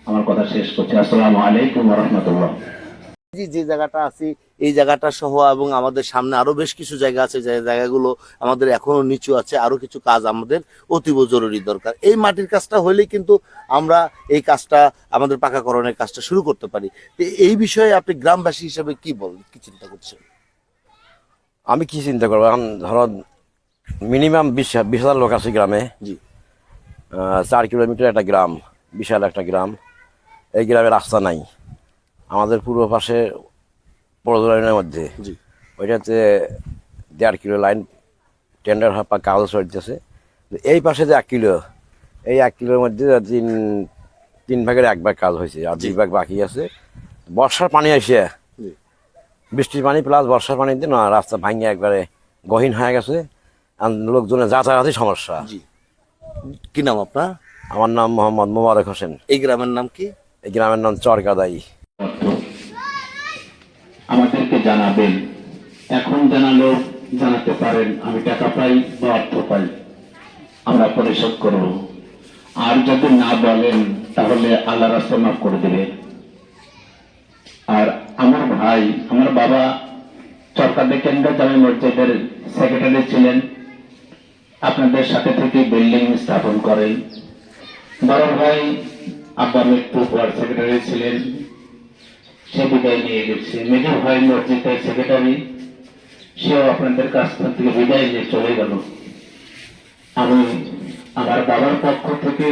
আমার কথা শেষ করছি। আসসালামু আলাইকুম ওয়া রাহমাতুল্লাহ। যে জায়গাটা আছি এই জায়গাটা সহ এবং আমাদের সামনে আরো বেশ কিছু জায়গা আছে, যে জায়গাগুলো আমাদের এখনো নিচু আছে, আরো কিছু কাজ আমাদের অতীব জরুরি দরকার। এই মাটির কাজটা হলেই কিন্তু আমরা এই কাজটা, আমাদের পাকাকরণের কাজটা শুরু করতে পারি। তো এই বিষয়ে আপনি গ্রামবাসী হিসেবে কি বলেন, কি চিন্তা করছেন? আমি কি চিন্তা করবো এখন, ধরো মিনিমাম 20,000 লোক আছে গ্রামে। জি 4 কিলোমিটার একটা গ্রাম, বিশাল একটা গ্রাম। এই গ্রামে রাস্তা নাই। আমাদের পূর্ব পাশে পড়দা লাইনের মধ্যে, জি ওইটাতে 1.5 কিলো লাইন টেন্ডার হাপা কাগজ চলতেছে। এই পাশে যে 1 কিলো, এই 1 কিলোর মধ্যে তিন ভাগের 1 ভাগ কাজ হয়েছে, আর 2 ভাগ বাকি আছে। বর্ষার পানি আসে, জি বৃষ্টির পানি প্লাস বর্ষার পানি দিয়ে না রাস্তা ভাঙিয়ে একবারে গহীন হয়ে গেছে। আর লোকজনের যাতায়াতই সমস্যা। জি কি নাম আপনার? আমার নাম মোহাম্মদ মোবারক হোসেন। এই গ্রামের নাম কি? এই গ্রামের নাম চরকাদাই। আমাদেরকে জানাবেন, এখন জানালেও জানাতে পারেন আমি টাকা পাই বা অর্থ পাই, আমরা পরিশোধ করব। আর যদি না বলেন তাহলে আল্লাহ রাস্তা মাফ করে দেবে। আর আমার ভাই, আমার বাবা চরকাদে কেন্দ্র জামে মসজিদের সেক্রেটারি ছিলেন, আপনাদের সাথে থেকে বিল্ডিং স্থাপন করেন। বড় ভাই আব্বা মৃত্যুর পর সেক্রেটারি ছিলেন, সে বিদায় নিয়ে গেছে। মেজ ভাই মসজিদের সেক্রেটারি, সেও আপনাদের কাছ থেকে বিদায় নিয়ে চলে গেল। আমি আমার বাবার পক্ষ থেকে